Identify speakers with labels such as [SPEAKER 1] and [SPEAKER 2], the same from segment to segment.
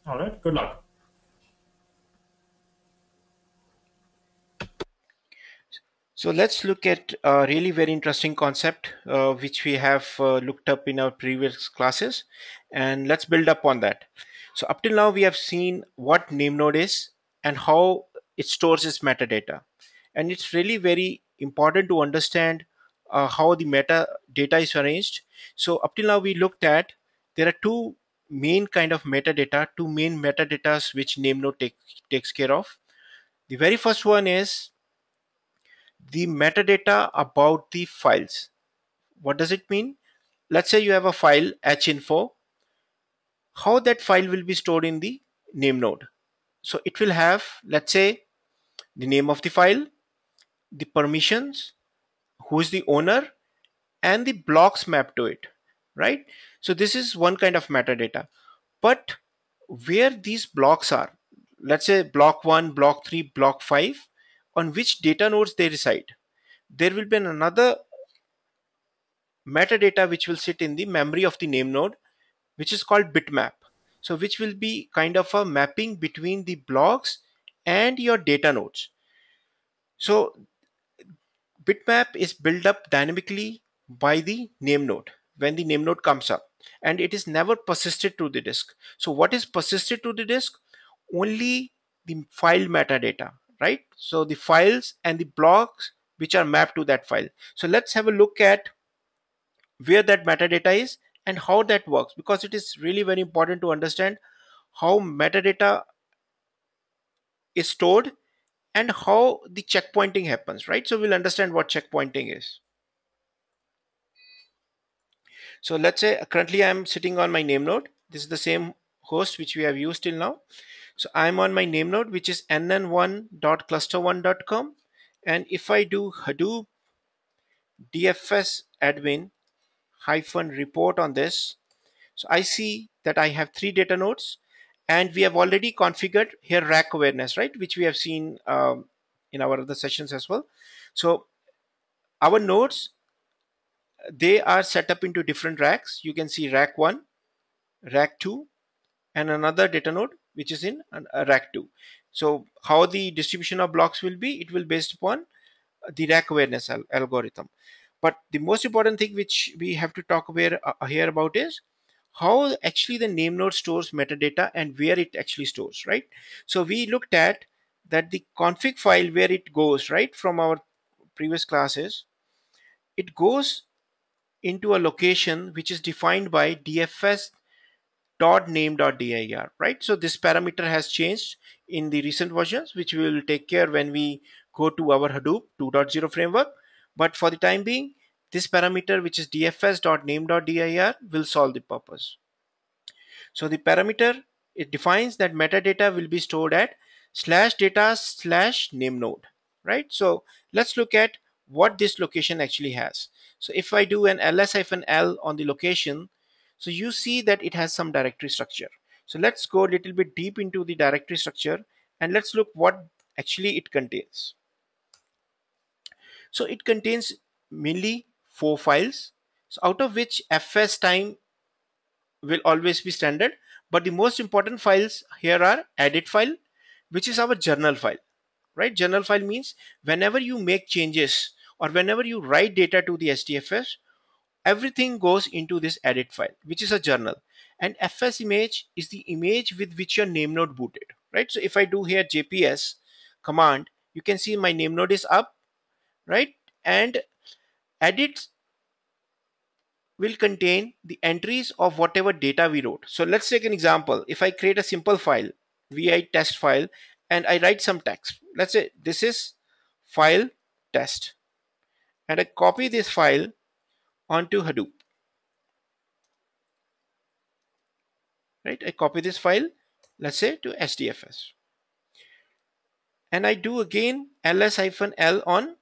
[SPEAKER 1] All right, good luck.
[SPEAKER 2] So let's look at a really very interesting concept which we have looked up in our previous classes, and let's build up on that. So up till now we have seen what NameNode is and how it stores its metadata, and it's really very important to understand how the metadata is arranged. So up till now we looked at there are two main kind of metadata, two main metadatas which NameNode takes care of. The very first one is the metadata about the files. What does it mean? Let's say you have a file hinfo, how that file will be stored in the name node. So it will have, let's say, the name of the file, the permissions, who is the owner, and the blocks mapped to it, right? So this is one kind of metadata. But where these blocks are, let's say block 1, block 3, block 5, on which data nodes they reside, there will be another metadata which will sit in the memory of the name node, which is called bitmap. So which will be kind of a mapping between the blocks and your data nodes. So bitmap is built up dynamically by the name node when the name node comes up, and it is never persisted to the disk. So what is persisted to the disk? Only the file metadata, right? So the files and the blocks which are mapped to that file. So let's have a look at where that metadata is and how that works, because it is really very important to understand how metadata is stored and how the checkpointing happens, right? So we'll understand what checkpointing is. So let's say currently I'm sitting on my name node. This is the same host which we have used till now. So I'm on my name node, which is nn1.cluster1.com. And if I do Hadoop DFS admin hyphen report on this, so I see that I have three data nodes, and we have already configured here rack awareness, right? Which we have seen in our other sessions as well. So our nodes, they are set up into different racks. You can see rack 1, rack 2, and another data node which is in rack 2. So how the distribution of blocks will be, it will based upon the rack awareness algorithm. But the most important thing which we have to talk here about is how actually the name node stores metadata and where it actually stores, right? So we looked at that the config file where it goes, right, from our previous classes, it goes into a location which is defined by dfs.name.dir, right? So this parameter has changed in the recent versions, which we will take care when we go to our Hadoop 2.0 framework. But for the time being, this parameter, which is dfs.name.dir, will solve the purpose. So the parameter, it defines that metadata will be stored at slash data slash name node, right? So let's look at what this location actually has. So if I do an ls-l on the location, so you see that it has some directory structure. So let's go a little bit deep into the directory structure and let's look what actually it contains. So it contains mainly 4 files, so out of which fs time will always be standard. But the most important files here are edit file, which is our journal file, right? Journal file means whenever you make changes or whenever you write data to the SDFS, everything goes into this edit file, which is a journal. And fs image is the image with which your name node booted, right? So if I do here jps command, you can see my name node is up, right? And edit will contain the entries of whatever data we wrote. So let's take an example. If I create a simple file, vi test file, and I write some text, let's say this is file test, and I copy this file onto Hadoop, right? I copy this file, let's say to SDFS, and I do again ls-l on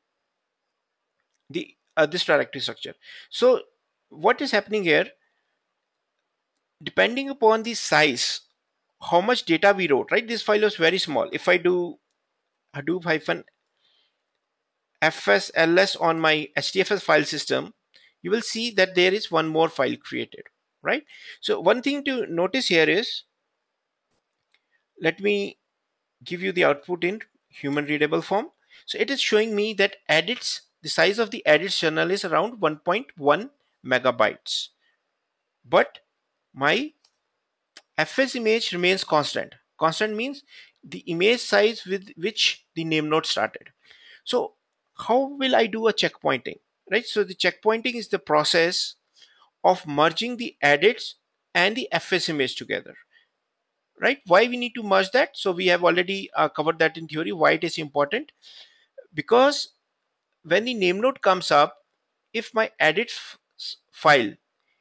[SPEAKER 2] the this directory structure. So what is happening here? Depending upon the size, how much data we wrote, right? This file was very small. If I do Hadoop hyphen fsls on my HDFS file system, you will see that there is one more file created, right? So one thing to notice here is Let me give you the output in human readable form. So it is showing me that edits, the size of the edits journal is around 1.1 megabytes. But my FS image remains constant. Constant means the image size with which the name node started. So how will I do a checkpointing? Right? So the checkpointing is the process of merging the edits and the FS image together. Right? Why we need to merge that? So we have already covered that in theory. Why it is important? Because when the name node comes up, if my file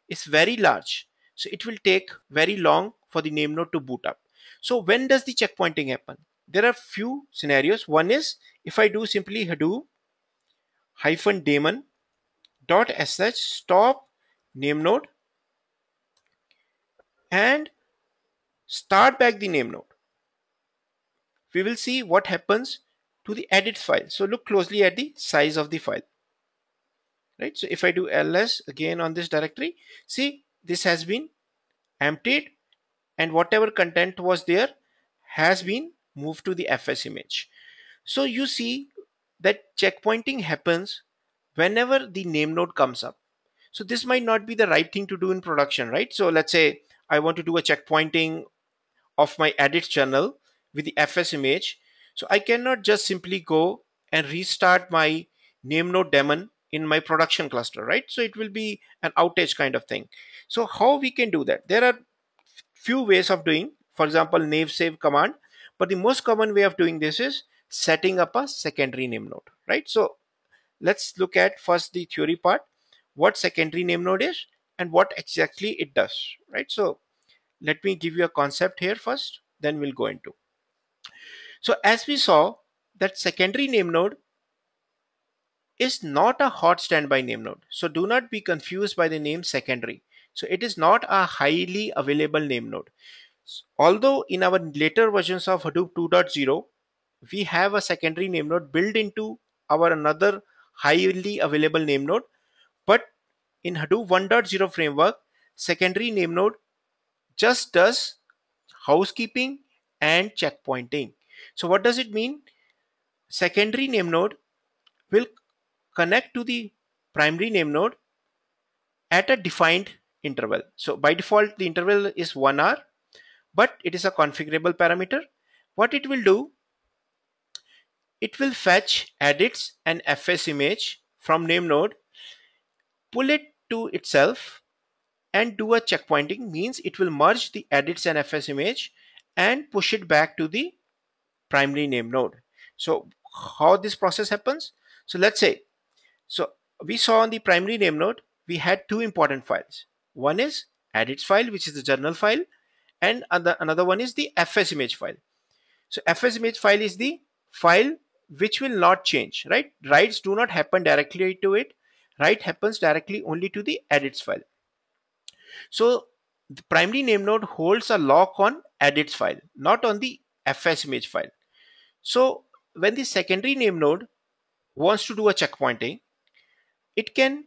[SPEAKER 2] is very large, so it will take very long for the name node to boot up. So when does the checkpointing happen? There are few scenarios. One is if I do simply Hadoop -daemon .sh stop name node and start back the name node, we will see what happens to the edit file. So look closely at the size of the file. Right? So if I do ls again on this directory, see this has been emptied and whatever content was there has been moved to the FS image. So you see that checkpointing happens whenever the name node comes up. So this might not be the right thing to do in production, right? So let's say I want to do a checkpointing of my edits journal with the FS image. So I cannot just simply go and restart my NameNode daemon in my production cluster, right? So it will be an outage kind of thing. So how we can do that? There are few ways of doing, for example, navesave command, but the most common way of doing this is setting up a secondary name node, right? So let's look at first the theory part, what secondary name node is and what exactly it does, right? So let me give you a concept here first, then we'll go into. So as we saw that secondary name node is not a hot standby name node. So do not be confused by the name secondary. So it is not a highly available name node. Although in our later versions of Hadoop 2.0, we have a secondary name node built into our another highly available name node. But in Hadoop 1.0 framework, secondary name node just does housekeeping and checkpointing. So what does it mean? Secondary name node will connect to the primary name node at a defined interval. So by default, the interval is 1 hour, but it is a configurable parameter. What it will do, it will fetch edits and FS image from name node, pull it to itself and do a checkpointing, means it will merge the edits and FS image and push it back to the primary name node. So how this process happens? So let's say, so we saw on the primary name node, we had two important files. One is edits file, which is the journal file, and another one is the FS image file. So FS image file is the file which will not change, right? Writes do not happen directly to it. Write happens directly only to the edits file. So the primary name node holds a lock on edits file, not on the FS image file. So when the secondary name node wants to do a checkpointing, it can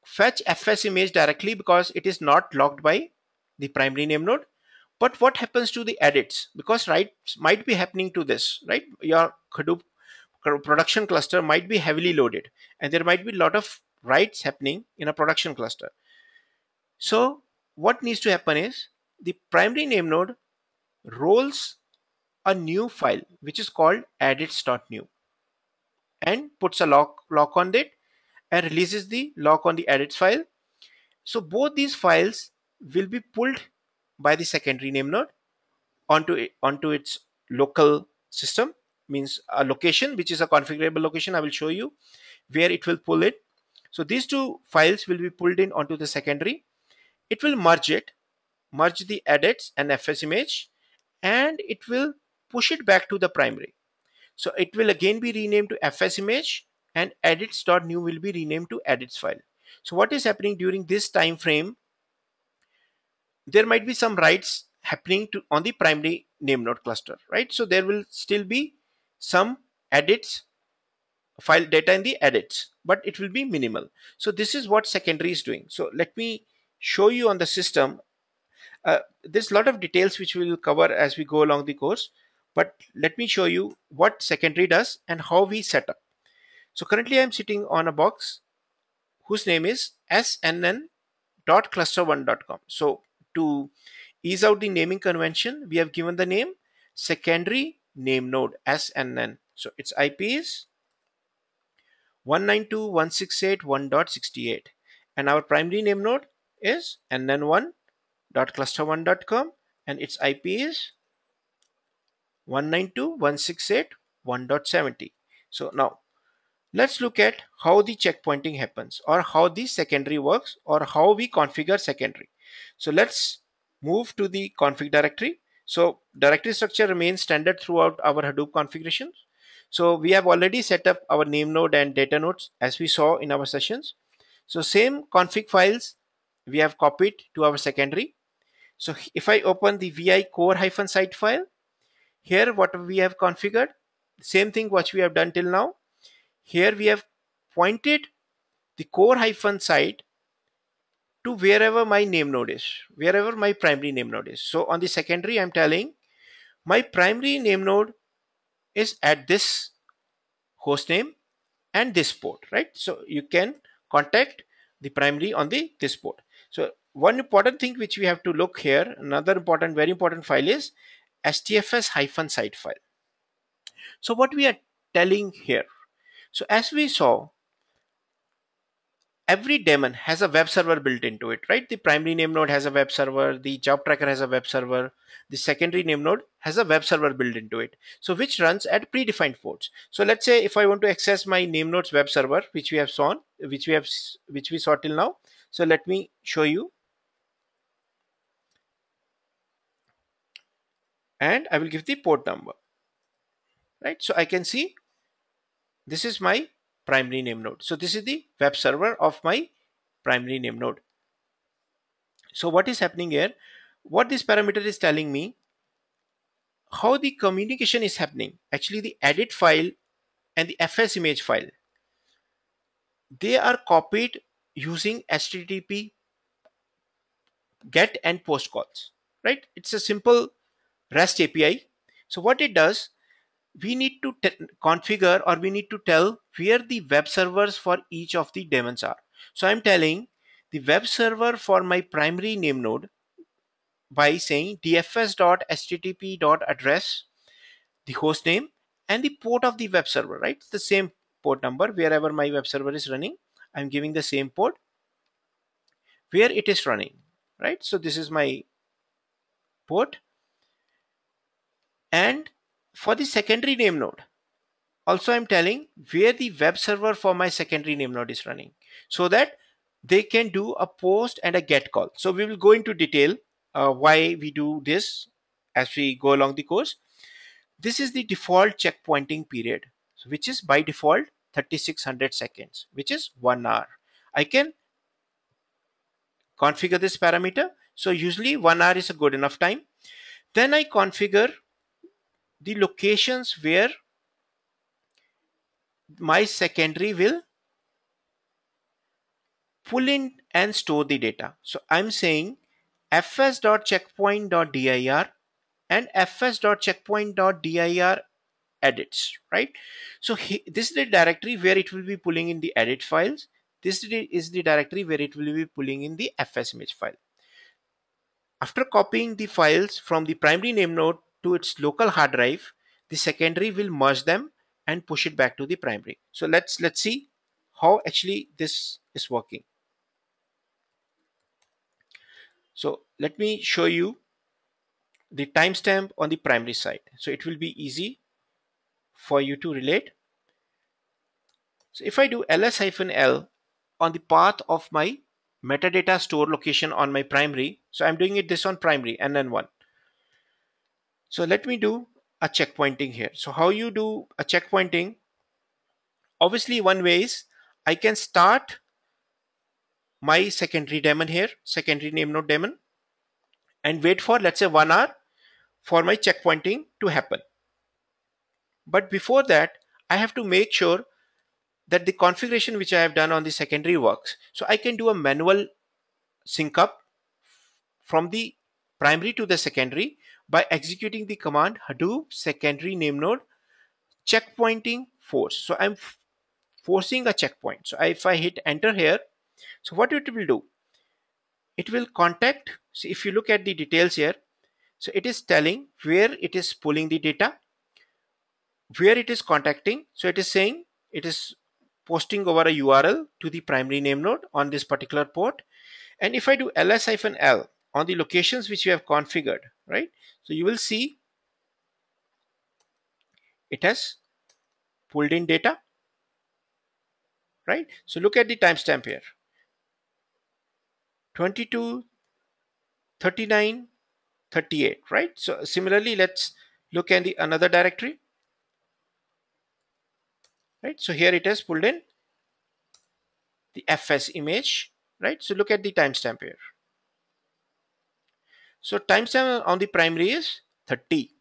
[SPEAKER 2] fetch FS image directly because it is not locked by the primary name node. But what happens to the edits? Because writes might be happening to this, right? Your Hadoop production cluster might be heavily loaded and there might be a lot of writes happening in a production cluster. So what needs to happen is the primary name node rolls a new file which is called edits.new and puts a lock on it and releases the lock on the edits file. So both these files will be pulled by the secondary name node onto its local system, means a location which is a configurable location. I will show you where it will pull it. So these two files will be pulled in onto the secondary. It will merge the edits and FS image, and it will push it back to the primary. So it will again be renamed to FS image and edits.new will be renamed to edits file. So what is happening during this time frame? There might be some writes happening to on the primary name node cluster, right? So there will still be some edits file data in the edits, but it will be minimal. So this is what secondary is doing. So let me show you on the system. There's a lot of details which we will cover as we go along the course, but let me show you what secondary does and how we set up. So currently I'm sitting on a box whose name is snn.cluster1.com. So to ease out the naming convention, we have given the name secondary name node SNN. So its IP is 192.168.1.68 and our primary name node is nn1.cluster1.com and its IP is 192.168.1.70. So now let's look at how the checkpointing happens or how the secondary works or how we configure secondary. So let's move to the config directory. So directory structure remains standard throughout our Hadoop configurations. So we have already set up our name node and data nodes as we saw in our sessions. So same config files we have copied to our secondary. So if I open the vi core-site file, here what we have configured, same thing what we have done till now. Here we have pointed the core-site to wherever my name node is, wherever my primary name node is. So on the secondary, I'm telling my primary name node is at this host name and this port, right? So you can contact the primary on the this port. So one important thing which we have to look here, another important, very important file is stfs-site file. So what we are telling here, so as we saw, every daemon has a web server built into it, right? The primary name node has a web server, the job tracker has a web server, the secondary name node has a web server built into it, so which runs at predefined ports. So let's say if I want to access my name node's web server, which we have shown, which we saw till now. So let me show you, and I will give the port number, right? So I can see this is my primary name node. So this is the web server of my primary name node. So what is happening here? What this parameter is telling me, how the communication is happening. Actually, the edit file and the fs image file, they are copied using HTTP get and post calls, right? It's a simple REST API. So what it does, we need to configure, or we need to tell where the web servers for each of the daemons are. So I'm telling the web server for my primary name node by saying dfs.http.address, the host name and the port of the web server, right? It's the same port number wherever my web server is running. I'm giving the same port where it is running, right? So this is my port. And for the secondary name node, also I'm telling where the web server for my secondary name node is running, so that they can do a post and a get call. So we will go into detail why we do this as we go along the course. This is the default checkpointing period, which is by default 3600 seconds, which is 1 hour. I can configure this parameter. So usually 1 hour is a good enough time. Then I configure the locations where my secondary will pull in and store the data. So I'm saying fs.checkpoint.dir and fs.checkpoint.dir edits, right? So this is the directory where it will be pulling in the edit files. This is the directory where it will be pulling in the fs image file. After copying the files from the primary name node to its local hard drive, the secondary will merge them and push it back to the primary. So let's see how actually this is working. So let me show you the timestamp on the primary side. So it will be easy for you to relate. So if I do ls-l on the path of my metadata store location on my primary, so I'm doing it this on primary nn1. So let me do a checkpointing here. So how you do a checkpointing? Obviously one way is I can start my secondary daemon here, secondary name node daemon, and wait for, let's say, 1 hour for my checkpointing to happen. But before that, I have to make sure that the configuration which I have done on the secondary works. So I can do a manual sync up from the primary to the secondary by executing the command Hadoop secondary NameNode checkpointing force. So I'm forcing a checkpoint. So if I hit enter here, so what it will do, it will contact. So if you look at the details here, so it is telling where it is pulling the data, where it is contacting. So it is saying it is posting over a URL to the primary name node on this particular port. And if I do ls-l on the locations which we have configured, right? So you will see it has pulled in data, right? So look at the timestamp here, 22, 39, 38, right? So similarly, let's look at the another directory, right? So here it has pulled in the fs image, right? So look at the timestamp here. So timestamp on the primary is 30,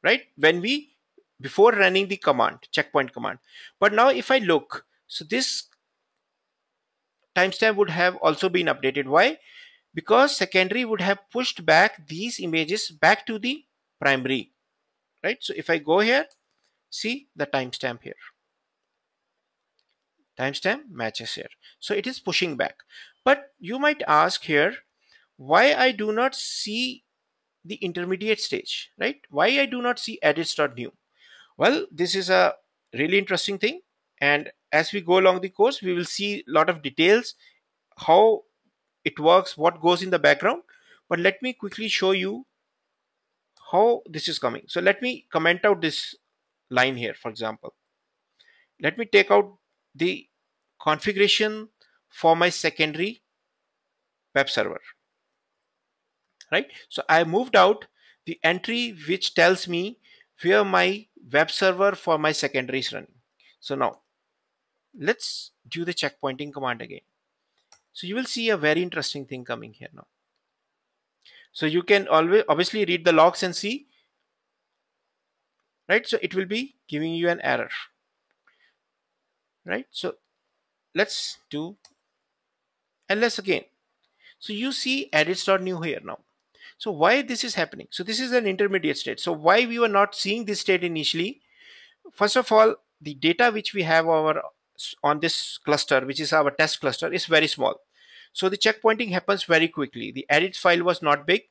[SPEAKER 2] right? When we before running the command, checkpoint command. But now if I look, so this timestamp would have also been updated. Why? Because secondary would have pushed back these images back to the primary, right? So if I go here, see the timestamp here. Timestamp matches here. So it is pushing back. But you might ask here, why I do not see the intermediate stage, right? Why I do not see edits.new? Well, this is a really interesting thing. And as we go along the course, we will see a lot of details, how it works, what goes in the background. But let me quickly show you how this is coming. So let me comment out this line here, for example. Let me take out the configuration for my secondary web server, right? So I moved out the entry which tells me where my web server for my secondary is running. So now let's do the checkpointing command again. So you will see a very interesting thing coming here now. So you can always obviously read the logs and see, right? So it will be giving you an error, right? So let's do ls again. So you see edits.new here now. So why this is happening? So this is an intermediate state. So why we were not seeing this state initially? First of all, the data which we have on this cluster, which is our test cluster, is very small. So the checkpointing happens very quickly. The edit file was not big,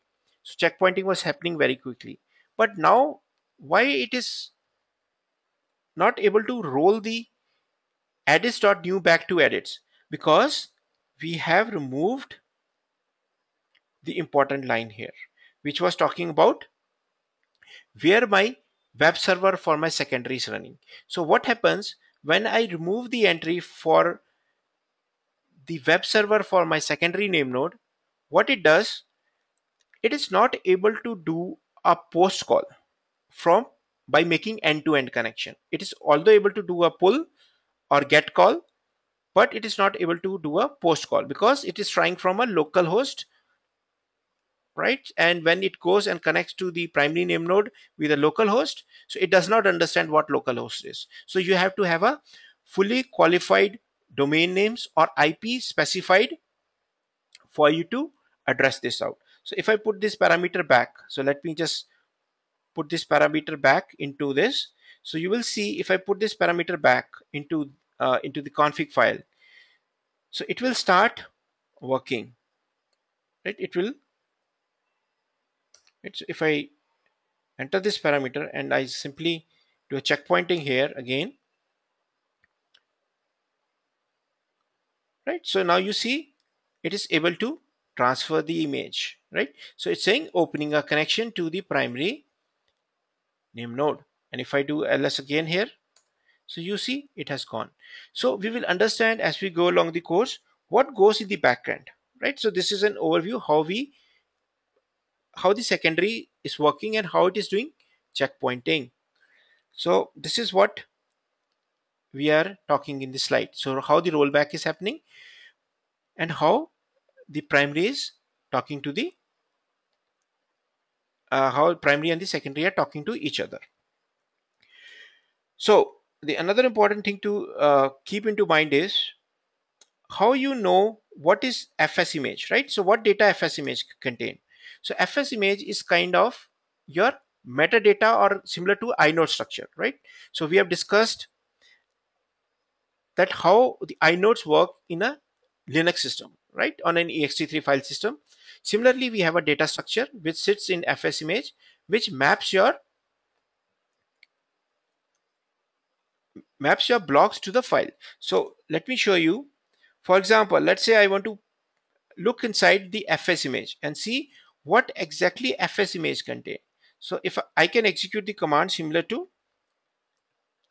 [SPEAKER 2] so checkpointing was happening very quickly. But now, why it is not able to roll the edits.new back to edits? Because we have removed the important line here, which was talking about where my web server for my secondary is running. So what happens when I remove the entry for the web server for my secondary name node? What it does, it is not able to do a post call from by making end-to-end connection. It is although able to do a pull or get call, but it is not able to do a post call because it is trying from a local host, right? And when it goes and connects to the primary name node with a local host, so it does not understand what local host is. So you have to have a fully qualified domain names or IP specified for you to address this out. So if I put this parameter back, so let me just put this parameter back into this. So you will see if I put this parameter back into the config file, so it will start working, right? It will, if I enter this parameter and I simply do a checkpointing here again, right? So now you see it is able to transfer the image, right? So it's saying opening a connection to the primary name node. And if I do ls again here, so you see it has gone. So we will understand as we go along the course what goes in the backend, right? So this is an overview how the secondary is working and how it is doing checkpointing. So this is what we are talking in this slide. So how the rollback is happening and how the primary is talking to the how primary and the secondary are talking to each other. So the another important thing to keep into mind is how you know what is fs image, right? So what data fs image contain? So fs image is kind of your metadata or similar to inode structure, right? So we have discussed that how the inodes work in a Linux system, right, on an ext3 file system. Similarly, we have a data structure which sits in fs image, which maps your blocks to the file. So let me show you. For example, let's say I want to look inside the fs image and see what exactly fs image contain. So if I can execute the command similar to,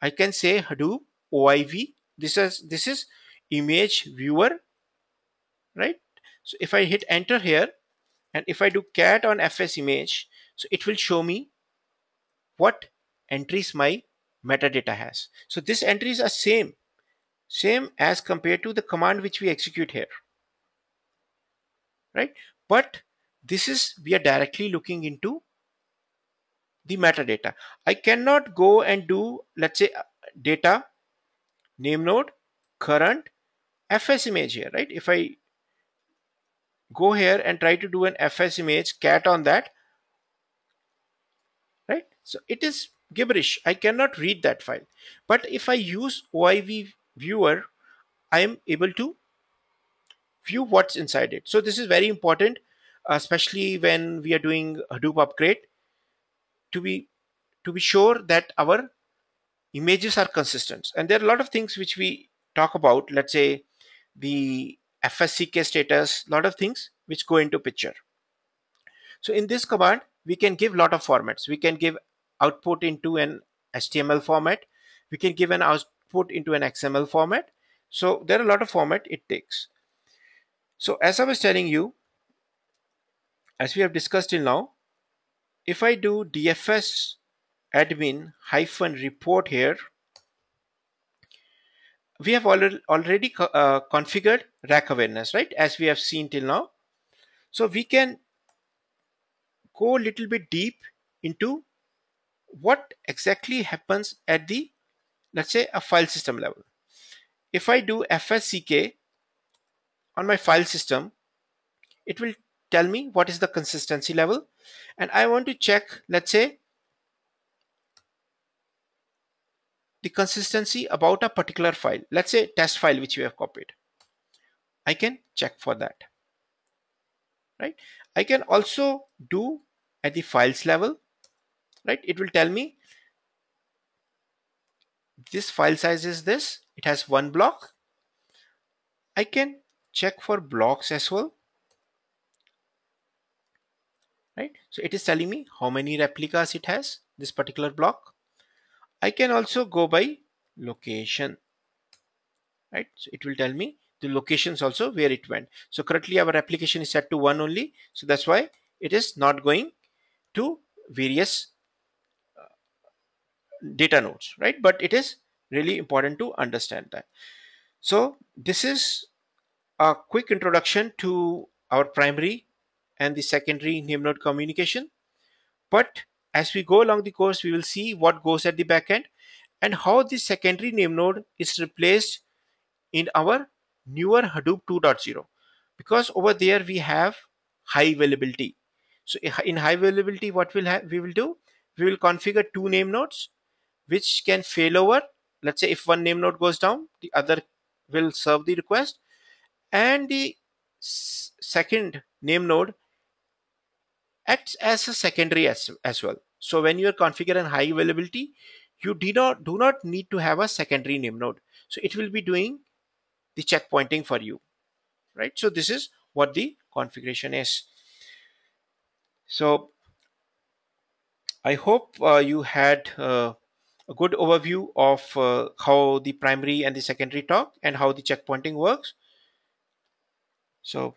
[SPEAKER 2] I can say Hadoop oiv. This is image viewer, right? So if I hit enter here and if I do cat on fs image, so it will show me what entries my metadata has. So these entries are same as compared to the command which we execute here, right? But this is, we are directly looking into the metadata. I cannot go and do, let's say, data name node current fs image here, right? If I go here and try to do an fs image cat on that, right, so it is gibberish. I cannot read that file. But if I use oiv viewer, I am able to view what's inside it. So this is very important, especially when we are doing Hadoop upgrade, to be sure that our images are consistent. And there are a lot of things which we talk about, let's say the fsck status, a lot of things which go into picture. So in this command we can give lot of formats. We can give output into an html format, we can give an output into an xml format. So there are a lot of format it takes. So as I was telling you, as we have discussed till now, if I do dfs admin hyphen report here, we have already configured rack awareness, right, as we have seen till now. So we can go a little bit deep into what exactly happens at the, let's say, a file system level. If I do fsck on my file system, it will tell me what is the consistency level, and I want to check, let's say, the consistency about a particular file, let's say test file which we have copied. I can check for that, right? I can also do at the files level, right? It will tell me this file size is this, it has one block. I can check for blocks as well, right? So it is telling me how many replicas it has, this particular block. I can also go by location, right? So it will tell me the locations also where it went. So currently our application is set to one only, so that's why it is not going to various data nodes, right? But it is really important to understand that. So this is a quick introduction to our primary and the secondary name node communication. But as we go along the course, we will see what goes at the back end and how the secondary name node is replaced in our newer Hadoop 2.0, because over there we have high availability. So in high availability, what we will do, we will configure two name nodes which can fail over. Let's say if one name node goes down, the other will serve the request, and the second name node acts as a secondary as well. So when you are configuring high availability, you do not need to have a secondary name node. So it will be doing the checkpointing for you, right? So this is what the configuration is. So I hope you had a good overview of how the primary and the secondary talk and how the checkpointing works. So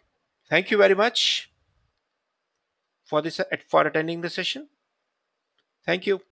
[SPEAKER 2] thank you very much for attending the session. Thank you.